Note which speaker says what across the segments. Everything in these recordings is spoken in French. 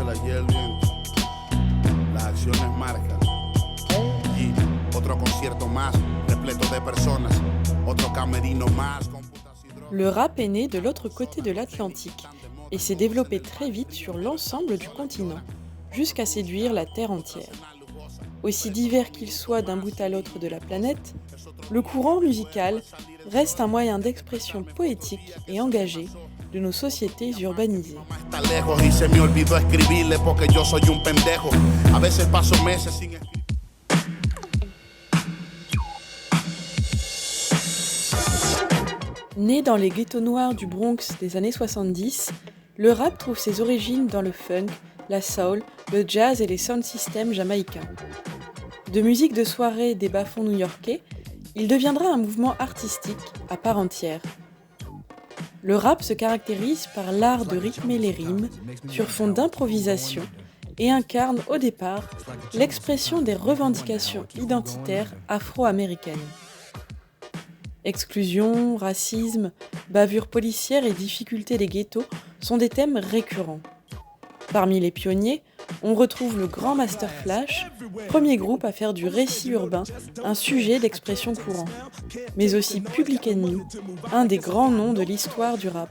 Speaker 1: del ayer viento. Las acciones marcan. Y otro concierto más, repleto de personas. Otro camerino más.
Speaker 2: Le rap est né de l'autre côté de l'Atlantique et s'est développé très vite sur l'ensemble du continent, jusqu'à séduire la Terre entière. Aussi divers qu'il soit d'un bout à l'autre de la planète, le courant musical reste un moyen d'expression poétique et engagé de nos sociétés urbanisées. Né dans les ghettos noirs du Bronx des années 70, le rap trouve ses origines dans le funk, la soul, le jazz et les sound systems jamaïcains. De musique de soirée des bas-fonds new-yorkais, il deviendra un mouvement artistique à part entière. Le rap se caractérise par l'art de rythmer les rimes sur fond d'improvisation et incarne au départ l'expression des revendications identitaires afro-américaines. Exclusion, racisme, bavures policières et difficultés des ghettos sont des thèmes récurrents. Parmi les pionniers, on retrouve le Grand Master Flash, premier groupe à faire du récit urbain un sujet d'expression courant, mais aussi Public Enemy, un des grands noms de l'histoire du rap.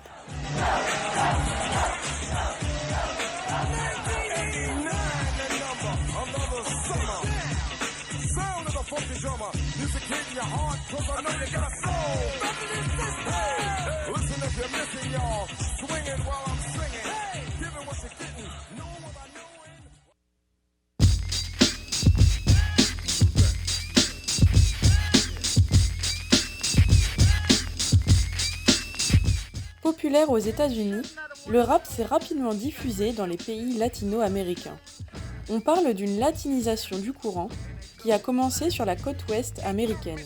Speaker 2: Populaire aux États-Unis, le rap s'est rapidement diffusé dans les pays latino-américains. On parle d'une latinisation du courant qui a commencé sur la côte ouest américaine.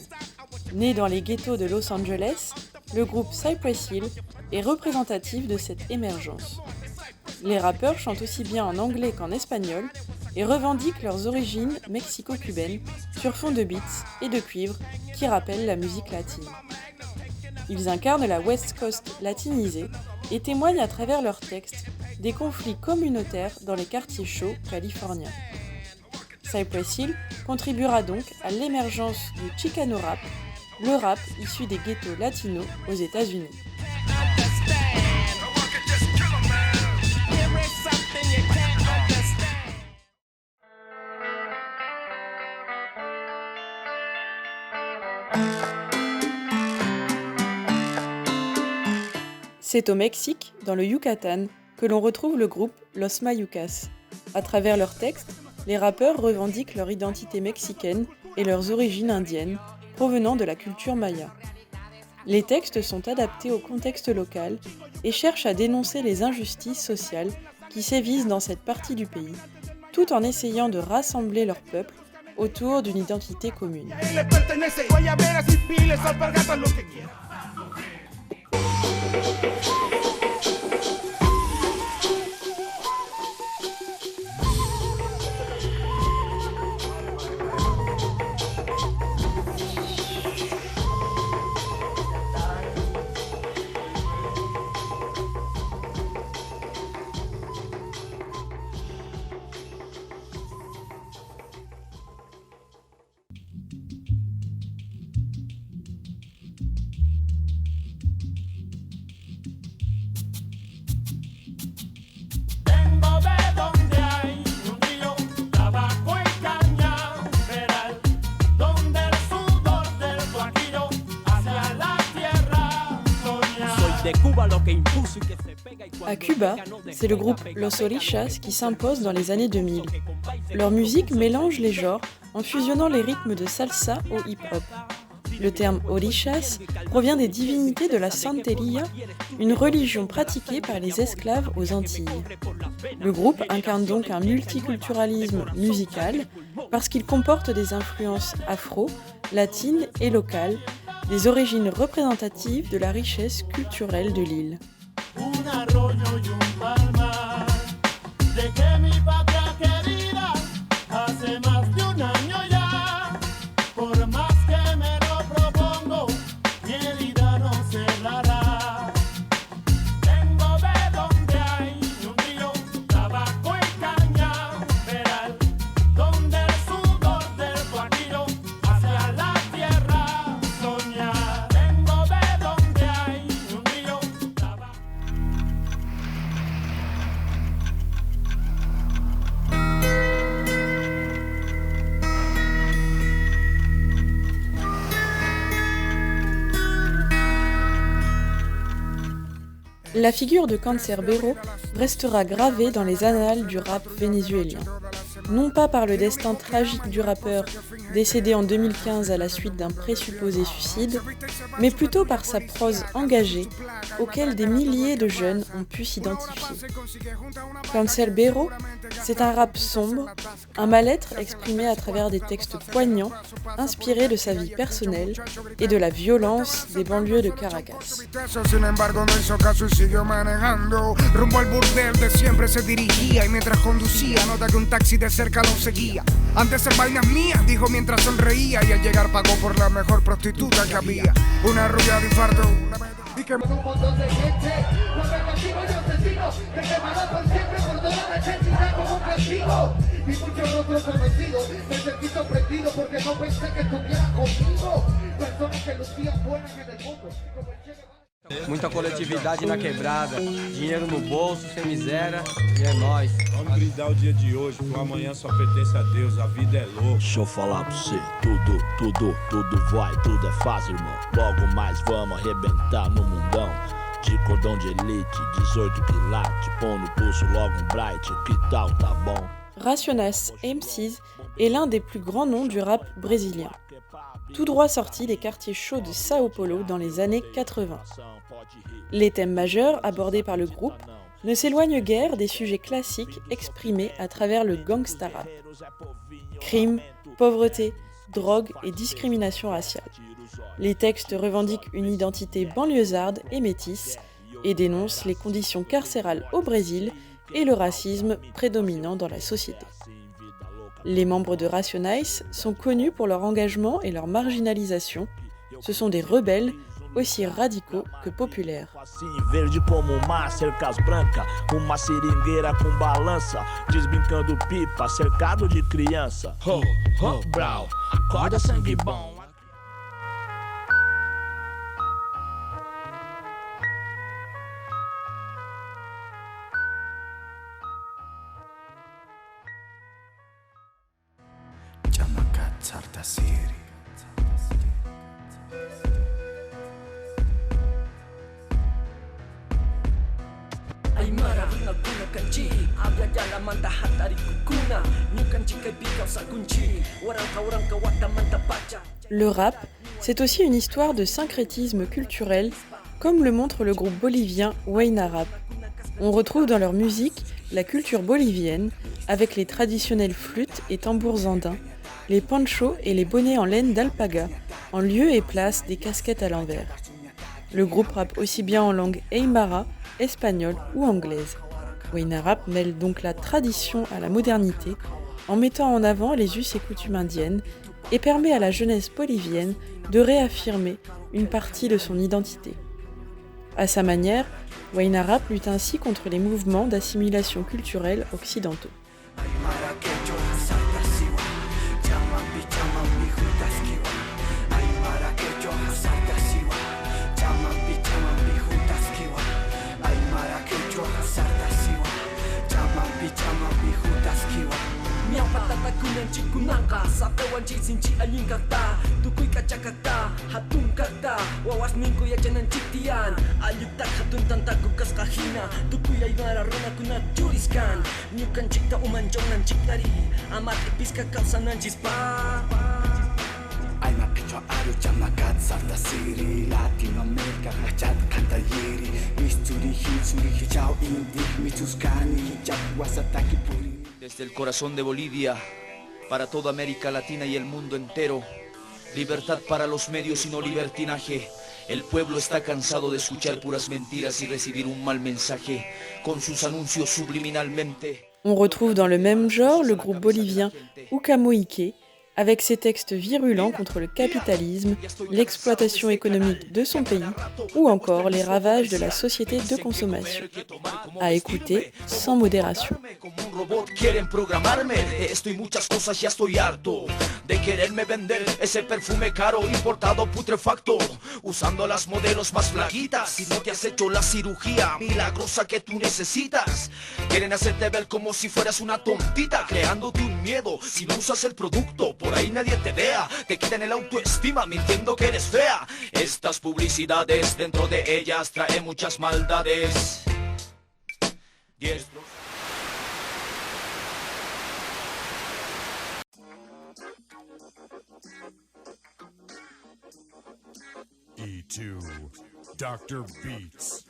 Speaker 2: Né dans les ghettos de Los Angeles, le groupe Cypress Hill est représentatif de cette émergence. Les rappeurs chantent aussi bien en anglais qu'en espagnol et revendiquent leurs origines mexico-cubaines sur fond de beats et de cuivre qui rappellent la musique latine. Ils incarnent la West Coast latinisée et témoignent à travers leurs textes des conflits communautaires dans les quartiers chauds californiens. Cypress Hill contribuera donc à l'émergence du Chicano rap, le rap issu des ghettos latinos aux États-Unis. C'est au Mexique, dans le Yucatan, que l'on retrouve le groupe Los Mayucas. À travers leurs textes, les rappeurs revendiquent leur identité mexicaine et leurs origines indiennes, provenant de la culture maya. Les textes sont adaptés au contexte local et cherchent à dénoncer les injustices sociales qui sévissent dans cette partie du pays, tout en essayant de rassembler leur peuple autour d'une identité commune. À Cuba, c'est le groupe Los Orishas qui s'impose dans les années 2000. Leur musique mélange les genres en fusionnant les rythmes de salsa au hip-hop. Le terme Orishas provient des divinités de la Santería, une religion pratiquée par les esclaves aux Antilles. Le groupe incarne donc un multiculturalisme musical parce qu'il comporte des influences afro, latines et locales, des origines représentatives de la richesse culturelle de l'île. La figure de Canserbero restera gravée dans les annales du rap vénézuélien. Non pas par le destin tragique du rappeur, décédé en 2015 à la suite d'un présupposé suicide, mais plutôt par sa prose engagée, auquel des milliers de jeunes ont pu s'identifier. Canserbero, c'est un rap sombre, un mal-être exprimé à travers des textes poignants, inspirés de sa vie personnelle et de la violence des banlieues de Caracas.
Speaker 3: Siguió manejando rumbo al burdel de siempre se dirigía y mientras conducía nota que un taxi de cerca lo seguía. Antes ser vainas mías, dijo mientras sonreía y al llegar pagó por la mejor prostituta que había. Una rubia de infarto, y que un montón de gente, los negativos y asesinos que quemarán por siempre por toda la necesidad como un castigo. Y muchos otros conocidos, me sentí sorprendido porque no pensé que estuviera conmigo. Personas que lucían buenas en el mundo, como el Che Guevara.
Speaker 4: Muita coletividade na quebrada, dinheiro no bolso, sem miséria, e é nóis.
Speaker 5: Vamos brindar o dia de hoje, que o amanhã só pertence a Deus, a vida é louca.
Speaker 6: Deixa eu falar pra você, tudo vai, tudo é fácil, irmão. Logo mais vamos arrebentar no mundão. De cordão de elite, 18 quilates, põe no pulso logo um bright, que tal, tá bom?
Speaker 2: Racionais MCs est l'un des plus grands noms du rap brésilien. Tout droit sorti des quartiers chauds de Sao Paulo dans les années 80. Les thèmes majeurs abordés par le groupe ne s'éloignent guère des sujets classiques exprimés à travers le gangsta rap. Crime, pauvreté, drogue et discrimination raciale. Les textes revendiquent une identité banlieusarde et métisse et dénoncent les conditions carcérales au Brésil et le racisme prédominant dans la société. Les membres de Racionais sont connus pour leur engagement et leur marginalisation. Ce sont des rebelles aussi radicaux que populaires.
Speaker 6: Verde como um mar, cercas branca, uma seringueira com balança, desbrincando pipa, cercado de criança. Ho, ho, brau, acorda sangue bom.
Speaker 2: Le rap, c'est aussi une histoire de syncrétisme culturel, comme le montre le groupe bolivien Huayna Rap. On retrouve dans leur musique la culture bolivienne, avec les traditionnelles flûtes et tambours andins, les ponchos et les bonnets en laine d'alpaga, en lieu et place des casquettes à l'envers. Le groupe rappe aussi bien en langue aymara, espagnole ou anglaise. Huayna Rap mêle donc la tradition à la modernité, en mettant en avant les us et coutumes indiennes, et permet à la jeunesse bolivienne de réaffirmer une partie de son identité. À sa manière, Huayna Rap lutte ainsi contre les mouvements d'assimilation culturelle occidentaux.
Speaker 7: Kunangka satawan cinci anjing kata tukui kaca kata hatun kata wawas minggu ya janan citian ayutak hatun tantaku kas kahina tukui aymara rona kuna tuliskan nyukan cipta umanjong nan cikari amat epis kakal sanan jispa Aima kecoa aru jamakat sarta siri Latinoamerica machat kantayiri Misturi hitsuri hijau indik mituskani hijab wasataki puri.
Speaker 8: Desde el corazón de Bolivia, para toda América Latina y el mundo entero, libertad para los medios y no libertinaje. El pueblo está cansado de escuchar puras mentiras y recibir un mal mensaje con sus anuncios subliminalmente.
Speaker 2: On retrouve dans le même genre le groupe bolivien Ucamoique, avec ses textes virulents contre le capitalisme, l'exploitation économique de son pays ou encore les ravages de la société de consommation. À écouter sans modération.
Speaker 8: un robot, quieren programarme. De esto y muchas cosas ya estoy harto. De quererme vender ese perfume caro, importado, putrefacto. Usando las modelos más flaquitas. Si no te has hecho la cirugía milagrosa que tú necesitas. Quieren hacerte ver como si fueras una tontita, creándote un miedo. Si no usas el producto, por ahí nadie te vea. Te quitan el autoestima mintiendo que eres fea. Estas publicidades, dentro de ellas traen muchas maldades. Diestros.
Speaker 9: E2, Dr. Beats.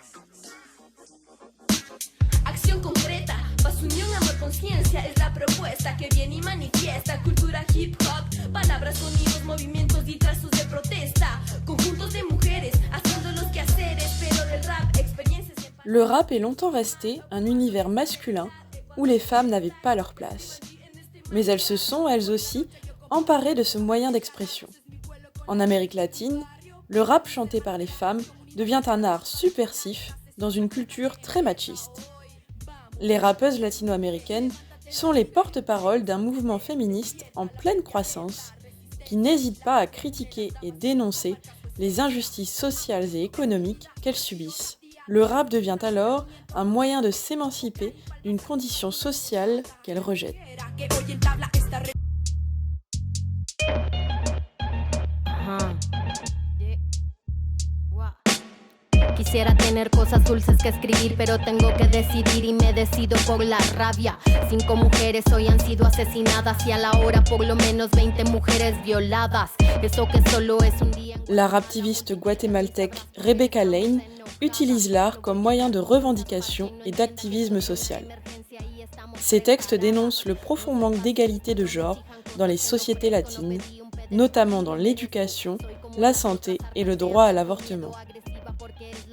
Speaker 10: Acción concreta, paz, unión, amor, conciencia es la propuesta que viene y manifiesta. Cultura hip hop, palabras, sonidos, movimientos y trazos de protesta. Conjuntos de mujeres haciendo los quehaceres, pero del rap, experiencias.
Speaker 2: Le rap est longtemps resté un univers masculin où les femmes n'avaient pas leur place. Mais elles se sont, elles aussi, emparées de ce moyen d'expression. En Amérique latine, le rap chanté par les femmes devient un art subversif dans une culture très machiste. Les rappeuses latino-américaines sont les porte-paroles d'un mouvement féministe en pleine croissance qui n'hésite pas à critiquer et dénoncer les injustices sociales et économiques qu'elles subissent. Le rap devient alors un moyen de s'émanciper d'une condition sociale qu'elles rejettent.
Speaker 11: Quisiera tener cosas dulces que escribir, pero tengo que decidir y me decido por la rabia. 5 mujeres hoy han sido asesinadas y a la hora por lo menos 20 mujeres violadas. Eso que solo es un día.
Speaker 2: La raptiviste guatémaltèque Rebecca Lane utilise l'art comme moyen de revendication et d'activisme social. Ses textes dénoncent le profond manque d'égalité de genre dans les sociétés latines, notamment dans l'éducation, la santé et le droit à l'avortement.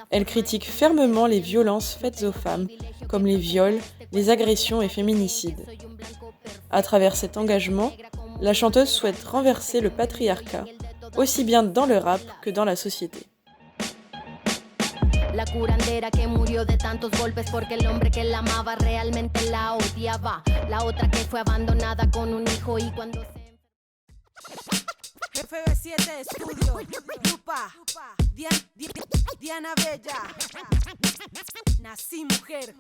Speaker 2: Elle critique fermement les violences faites aux femmes, comme les viols, les agressions et féminicides. À travers cet engagement, la chanteuse souhaite renverser le patriarcat, aussi bien dans le rap que dans la société.
Speaker 11: La curandera que murió de tantos golpes porque el hombre que la amaba realmente la odiaba. La otra que fue abandonada con un hijo y cuando
Speaker 12: FB7 Estudio, Lupa, Diana Bella. Nací mujer,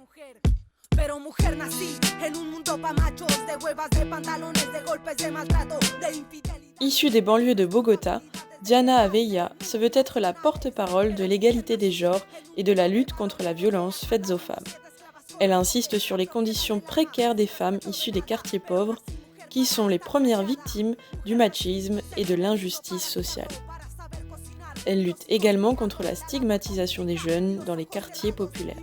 Speaker 12: pero mujer nací en un mundo pa' machos, de huevas, de pantalones, de golpes, de maltrato, de infidelidad.
Speaker 2: Issue des banlieues de Bogota, Diana Aveilla se veut être la porte-parole de l'égalité des genres et de la lutte contre la violence faite aux femmes. Elle insiste sur les conditions précaires des femmes issues des quartiers pauvres, qui sont les premières victimes du machisme et de l'injustice sociale. Elle lutte également contre la stigmatisation des jeunes dans les quartiers populaires.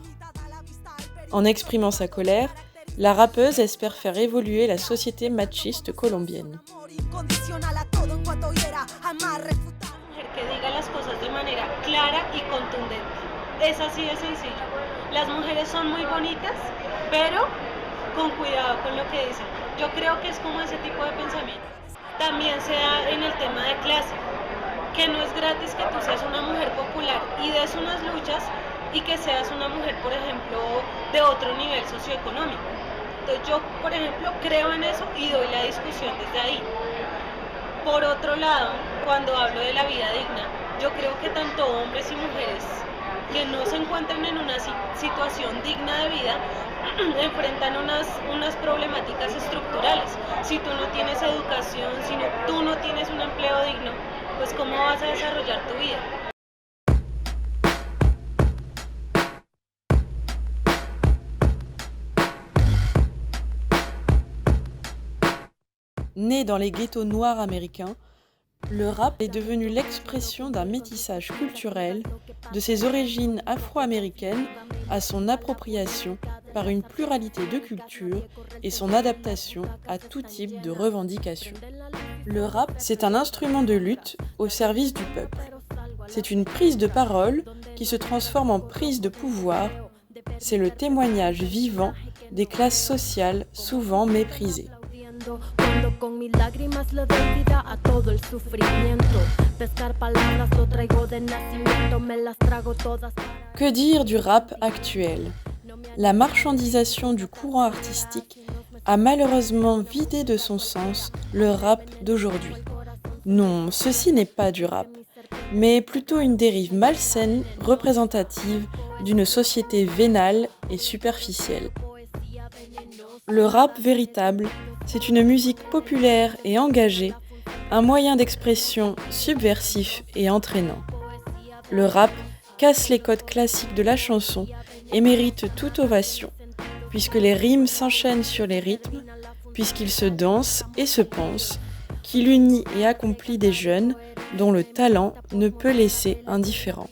Speaker 2: En exprimant sa colère, la rappeuse espère faire évoluer la société machiste colombienne.
Speaker 13: Que diga las cosas de manera clara y contundente. Es así de sencillo. Las mujeres son muy bonitas, pero con cuidado con lo que dicen. Yo creo que es como ese tipo de pensamiento. También se da en el tema de clase, que no es gratis que tú seas una mujer popular y des unas luchas y que seas una mujer, por ejemplo, de otro nivel socioeconómico. Entonces yo, por ejemplo, creo en eso y doy la discusión desde ahí. Por otro lado, cuando hablo de la vida digna, yo creo que tanto hombres y mujeres que no se encuentran en una situación digna de vida enfrentan unas problemáticas estructurales. Si tú no tienes educación, si tú no tienes un empleo digno, pues ¿cómo vas a desarrollar tu vida?
Speaker 2: Né dans les ghettos noirs américains, le rap est devenu l'expression d'un métissage culturel, de ses origines afro-américaines à son appropriation par une pluralité de cultures et son adaptation à tout type de revendications. Le rap, c'est un instrument de lutte au service du peuple. C'est une prise de parole qui se transforme en prise de pouvoir. C'est le témoignage vivant des classes sociales souvent méprisées.
Speaker 11: Cuando con mis lágrimas le doy vida a todo el sufrimiento. Pescar palabras lo traigo de nacimiento, me las trago todas.
Speaker 2: Que dire du rap actuel ? La marchandisation du courant artistique a malheureusement vidé de son sens le rap d'aujourd'hui. Non, ceci n'est pas du rap, mais plutôt une dérive malsaine représentative d'une société vénale et superficielle. Le rap véritable, c'est une musique populaire et engagée, un moyen d'expression subversif et entraînant. Le rap casse les codes classiques de la chanson et mérite toute ovation, puisque les rimes s'enchaînent sur les rythmes, puisqu'il se danse et se pense, qu'il unit et accomplit des jeunes dont le talent ne peut laisser indifférent.